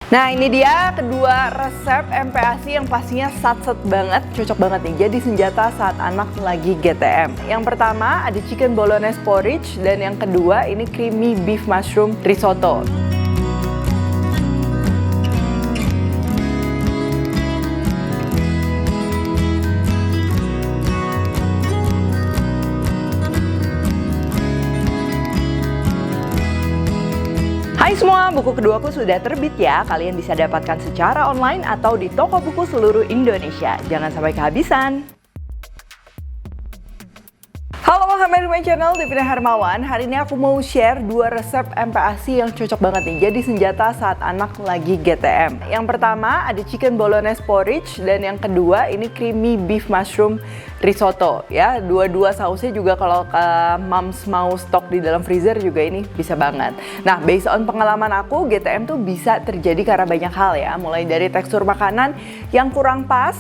Nah ini dia kedua resep MPASI yang pastinya satset banget, cocok banget nih jadi senjata saat anak lagi GTM. Yang pertama ada chicken bolognese porridge dan yang kedua ini creamy beef mushroom risotto. Hai semua, buku keduaku sudah terbit ya. Kalian bisa dapatkan secara online atau di toko buku seluruh Indonesia. Jangan sampai kehabisan. Halo, welcome back to my channel, Devina Hermawan. Hari ini aku mau share 2 resep MPASI yang cocok banget nih jadi senjata saat anak lagi GTM. Yang pertama ada chicken bolognese porridge dan yang kedua ini creamy beef mushroom risotto ya. Dua-dua sausnya juga kalau moms mau stok di dalam freezer juga ini bisa banget. Nah, based on pengalaman aku, GTM tuh bisa terjadi karena banyak hal ya. Mulai dari tekstur makanan yang kurang pas,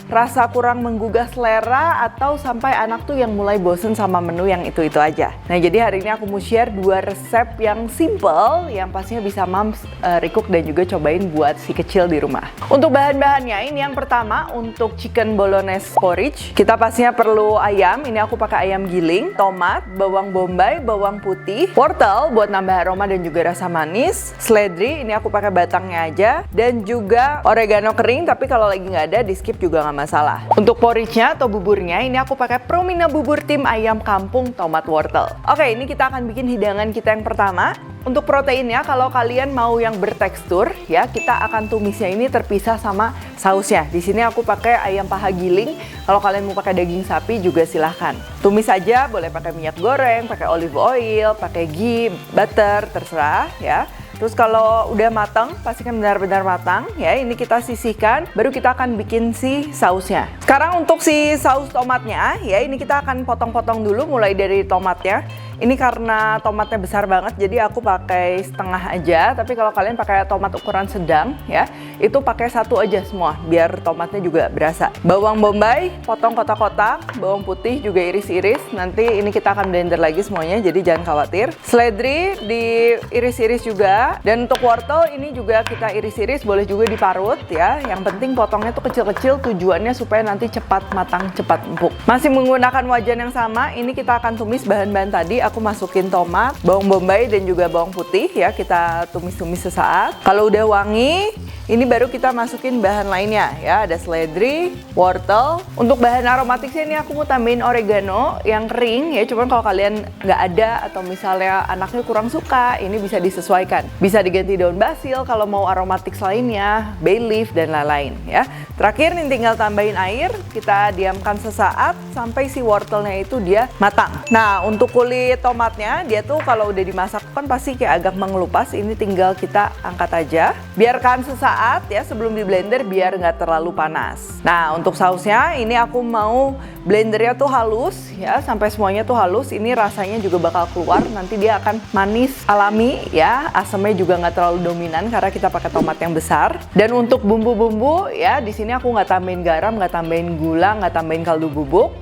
rasa kurang menggugah selera, atau sampai anak tuh yang mulai bosen sama menu yang itu-itu aja. Nah jadi hari ini aku mau share 2 resep yang simple yang pastinya bisa moms recook dan juga cobain buat si kecil di rumah. Untuk bahan-bahannya ini yang pertama untuk chicken bolognese porridge kita pastinya perlu ayam. Ini aku pakai ayam giling, tomat, bawang bombay, bawang putih, wortel buat nambah aroma dan juga rasa manis, seledri ini aku pakai batangnya aja, dan juga oregano kering tapi kalau lagi nggak ada di skip juga nggak masalah. Untuk porridge-nya atau buburnya ini aku pakai Promina bubur tim ayam kampung tomat wortel. Oke, ini kita akan bikin hidangan kita yang pertama. Untuk proteinnya kalau kalian mau yang bertekstur ya, kita akan tumisnya ini terpisah sama sausnya. Di sini aku pakai ayam paha giling. Kalau kalian mau pakai daging sapi juga silahkan. Tumis aja, boleh pakai minyak goreng, pakai olive oil, pakai ghee, butter, terserah ya. Terus kalau udah matang, pastikan benar-benar matang ya. Ini kita sisihkan, baru kita akan bikin si sausnya. Sekarang untuk si saus tomatnya ya, ini kita akan potong-potong dulu mulai dari tomatnya. Ini karena tomatnya besar banget, jadi aku pakai setengah aja. Tapi kalau kalian pakai tomat ukuran sedang ya, itu pakai 1 aja semua, biar tomatnya juga berasa. Bawang bombay, potong kotak-kotak. Bawang putih juga iris-iris. Nanti ini kita akan blender lagi semuanya, jadi jangan khawatir. Seledri diiris-iris juga. Dan untuk wortel ini juga kita iris-iris, boleh juga diparut ya. Yang penting potongnya tuh kecil-kecil, tujuannya supaya nanti cepat matang, cepat empuk. Masih menggunakan wajan yang sama, ini kita akan tumis bahan-bahan tadi. Aku masukin tomat, bawang bombay dan juga bawang putih ya, kita tumis-tumis sesaat. Kalau udah wangi, ini baru kita masukin bahan lainnya ya, ada seledri, wortel. Untuk bahan aromatiknya ini aku mau tambahin oregano yang kering ya, cuman kalau kalian nggak ada atau misalnya anaknya kurang suka, ini bisa disesuaikan. Bisa diganti daun basil kalau mau aromatik lainnya, bay leaf dan lain-lain ya. Terakhir nih tinggal tambahin air, kita diamkan sesaat sampai si wortelnya itu dia matang. Nah untuk kulit tomatnya, dia tuh kalau udah dimasak kan pasti kayak agak mengelupas, ini tinggal kita angkat aja. Biarkan sesaat ya sebelum di blender biar nggak terlalu panas. Nah untuk sausnya ini aku mau blendernya tuh halus ya, sampai semuanya tuh halus. Ini rasanya juga bakal keluar, nanti dia akan manis alami ya, asamnya juga nggak terlalu dominan karena kita pakai tomat yang besar. Dan untuk bumbu-bumbu ya, di sini aku nggak tambahin garam, nggak tambahin gula, nggak tambahin kaldu bubuk.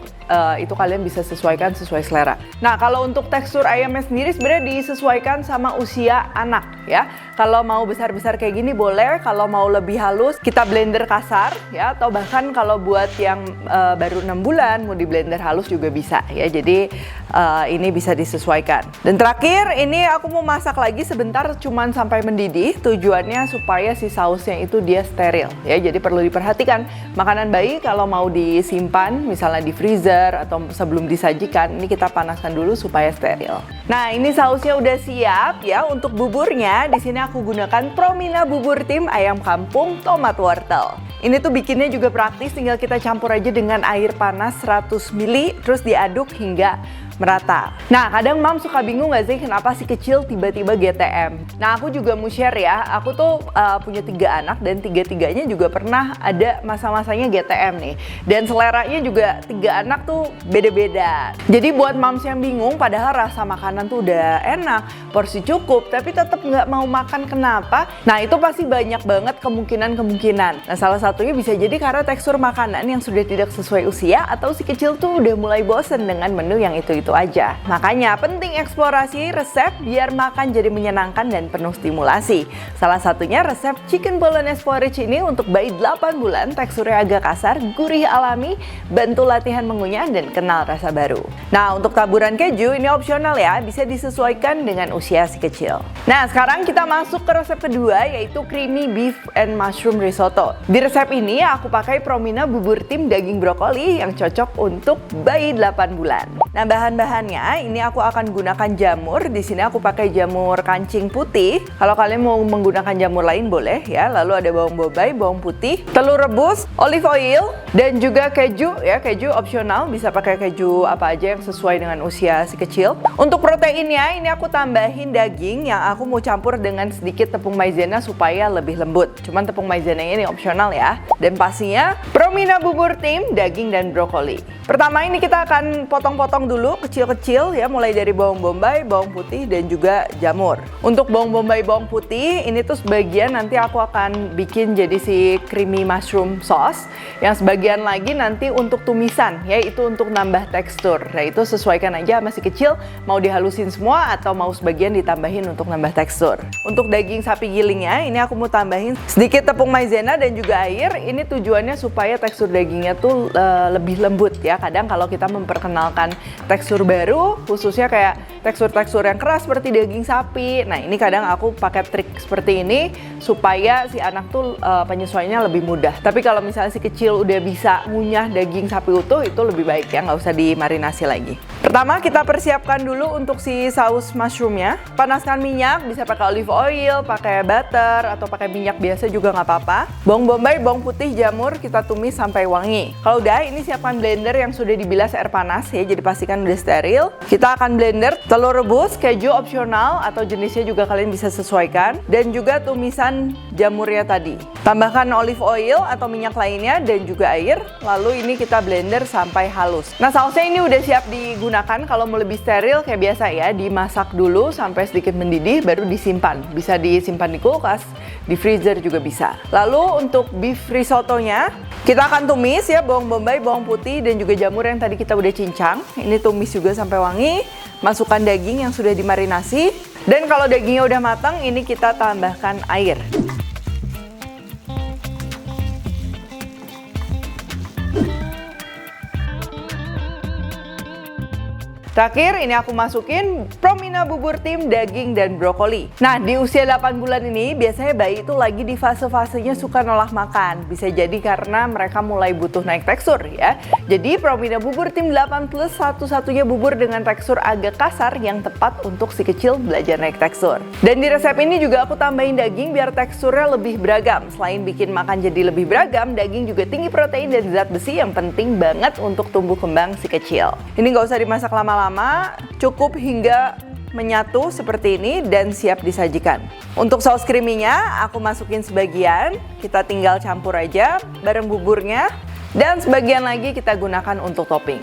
Itu kalian bisa sesuaikan sesuai selera. Nah kalau untuk tekstur ayamnya sendiri sebenarnya disesuaikan sama usia anak ya. Kalau mau besar-besar kayak gini boleh, kalau mau lebih halus kita blender kasar ya, atau bahkan kalau buat yang baru 6 bulan mau di blender halus juga bisa ya. Jadi ini bisa disesuaikan. Dan terakhir ini aku mau masak lagi sebentar, cuman sampai mendidih. Tujuannya supaya si sausnya itu dia steril ya. Jadi perlu diperhatikan makanan bayi kalau mau disimpan misalnya di freezer atau sebelum disajikan, ini kita panaskan dulu supaya steril. Nah ini sausnya udah siap ya. Untuk buburnya di sini aku gunakan Promina bubur tim ayam kampung tomat wortel. Ini tuh bikinnya juga praktis, tinggal kita campur aja dengan air panas 100 ml terus diaduk hingga merata. Nah kadang mam suka bingung gak sih kenapa si kecil tiba-tiba GTM. Nah aku juga mau share ya, aku tuh punya 3 anak dan 3-3-nya juga pernah ada masa-masanya GTM nih. Dan seleranya juga 3 anak tuh beda-beda. Jadi buat moms yang bingung, padahal rasa makanan tuh udah enak, porsi cukup, tapi tetap nggak mau makan kenapa? Nah itu pasti banyak banget kemungkinan-kemungkinan. Nah salah satunya bisa jadi karena tekstur makanan yang sudah tidak sesuai usia, atau si kecil tuh udah mulai bosen dengan menu yang itu itu aja. Makanya penting eksplorasi resep biar makan jadi menyenangkan dan penuh stimulasi. Salah satunya resep chicken bolognese porridge ini untuk bayi 8 bulan, teksturnya agak kasar, gurih alami, bantu latihan mengunyah dan kenal rasa baru. Nah, untuk taburan keju ini opsional ya, bisa disesuaikan dengan usia si kecil. Nah, sekarang kita masuk ke resep kedua, yaitu creamy beef and mushroom risotto. Di resep ini aku pakai Promina bubur tim daging brokoli yang cocok untuk bayi 8 bulan. Nah, bahan-bahannya ini aku akan gunakan jamur. Di sini aku pakai jamur kancing putih. Kalau kalian mau menggunakan jamur lain boleh ya. Lalu ada bawang bombay, bawang putih, telur rebus, olive oil, dan juga keju ya. Keju opsional, bisa pakai keju apa aja yang sesuai dengan usia si kecil. Untuk proteinnya ini aku tambahin daging yang aku mau campur dengan sedikit tepung maizena supaya lebih lembut. Cuman tepung maizenanya ini opsional ya. Dan pastinya Promina bubur tim, daging dan brokoli. Pertama ini kita akan potong-potong dulu kecil-kecil ya, mulai dari bawang bombay, bawang putih dan juga jamur. Untuk bawang bombay, bawang putih ini tuh sebagian nanti aku akan bikin jadi si creamy mushroom sauce. Yang sebagian lagi nanti untuk tumisan, yaitu untuk nambah tekstur. Nah, itu sesuaikan aja masih kecil, mau dihalusin semua atau mau sebagian ditambahin untuk nambah tekstur. Untuk daging sapi gilingnya ini aku mau tambahin sedikit tepung maizena dan juga air. Ini tujuannya supaya tekstur dagingnya tuh lebih lembut ya. Kadang kalau kita memperkenalkan tekstur baru, khususnya kayak tekstur-tekstur yang keras seperti daging sapi. Nah, ini kadang aku pakai trik seperti ini supaya si anak tuh penyesuaiannya lebih mudah. Tapi kalau misalnya si kecil udah bisa ngunyah daging sapi utuh, itu lebih baik ya, nggak usah dimarinasi lagi. Pertama kita persiapkan dulu untuk si saus mushroomnya. Panaskan minyak, bisa pakai olive oil, pakai butter, atau pakai minyak biasa juga nggak apa-apa. Bawang bombay, bawang putih, jamur kita tumis sampai wangi. Kalau udah, ini siapkan blender yang sudah dibilas air panas ya, jadi pastikan udah steril. Kita akan blender telur rebus, keju opsional atau jenisnya juga kalian bisa sesuaikan, dan juga tumisan jamurnya tadi. Tambahkan olive oil atau minyak lainnya dan juga air, lalu ini kita blender sampai halus. Nah, sausnya ini udah siap digunakan. Kalau mau lebih steril kayak biasa ya, dimasak dulu sampai sedikit mendidih baru disimpan. Bisa disimpan di kulkas, di freezer juga bisa. Lalu untuk beef risottonya kita akan tumis ya, bawang bombay, bawang putih dan juga jamur yang tadi kita udah cincang. Ini tumis juga sampai wangi. Masukkan daging yang sudah dimarinasi. Dan kalau dagingnya udah matang, ini kita tambahkan air. Terakhir, ini aku masukin Promina bubur tim, daging, dan brokoli. Nah, di usia 8 bulan ini, biasanya bayi itu lagi di fase-fasenya suka nolak makan. Bisa jadi karena mereka mulai butuh naik tekstur ya. Jadi, Promina bubur tim 8 plus satu-satunya bubur dengan tekstur agak kasar yang tepat untuk si kecil belajar naik tekstur. Dan di resep ini juga aku tambahin daging biar teksturnya lebih beragam. Selain bikin makan jadi lebih beragam, daging juga tinggi protein dan zat besi yang penting banget untuk tumbuh kembang si kecil. Ini nggak usah dimasak lama-lama, cukup hingga menyatu seperti ini dan siap disajikan. Untuk saus creamy-nya aku masukin sebagian, kita tinggal campur aja bareng buburnya, dan sebagian lagi kita gunakan untuk topping.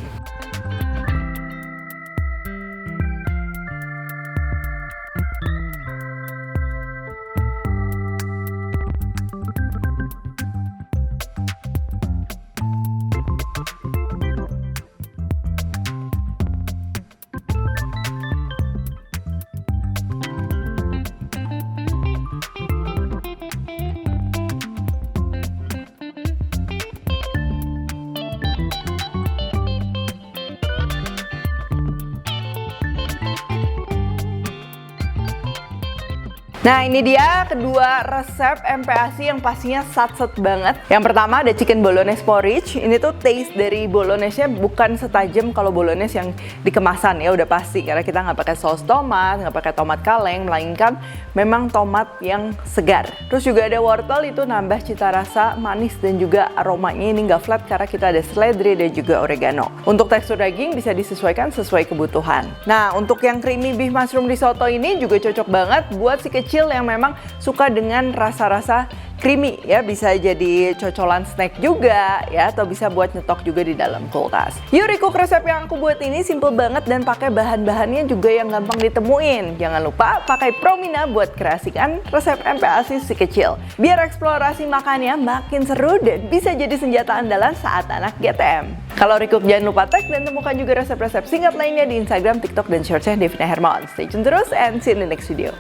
Nah, ini dia kedua resep MPASI yang pastinya satset banget. Yang pertama ada chicken bolognese porridge. Ini tuh taste dari bolognese-nya bukan setajam kalau bolognese yang dikemasan ya, udah pasti. Karena kita nggak pakai saus tomat, nggak pakai tomat kaleng, melainkan memang tomat yang segar. Terus juga ada wortel, itu nambah cita rasa manis dan juga aromanya ini nggak flat karena kita ada seledri dan juga oregano. Untuk tekstur daging bisa disesuaikan sesuai kebutuhan. Nah, untuk yang creamy beef mushroom risotto ini juga cocok banget buat si kecil yang memang suka dengan rasa-rasa creamy ya, bisa jadi cocolan snack juga ya, atau bisa buat nyetok juga di dalam kulkas. Yuk recook resep yang aku buat ini simple banget dan pakai bahan-bahannya juga yang gampang ditemuin. Jangan lupa pakai Promina buat kreasikan resep MPASI si kecil. Biar eksplorasi makannya makin seru dan bisa jadi senjata andalan saat anak GTM. Kalau recook jangan lupa tag dan temukan juga resep-resep singkat lainnya di Instagram, TikTok, dan Shortsnya Devina Hermawan. Stay tune terus and see you in the next video.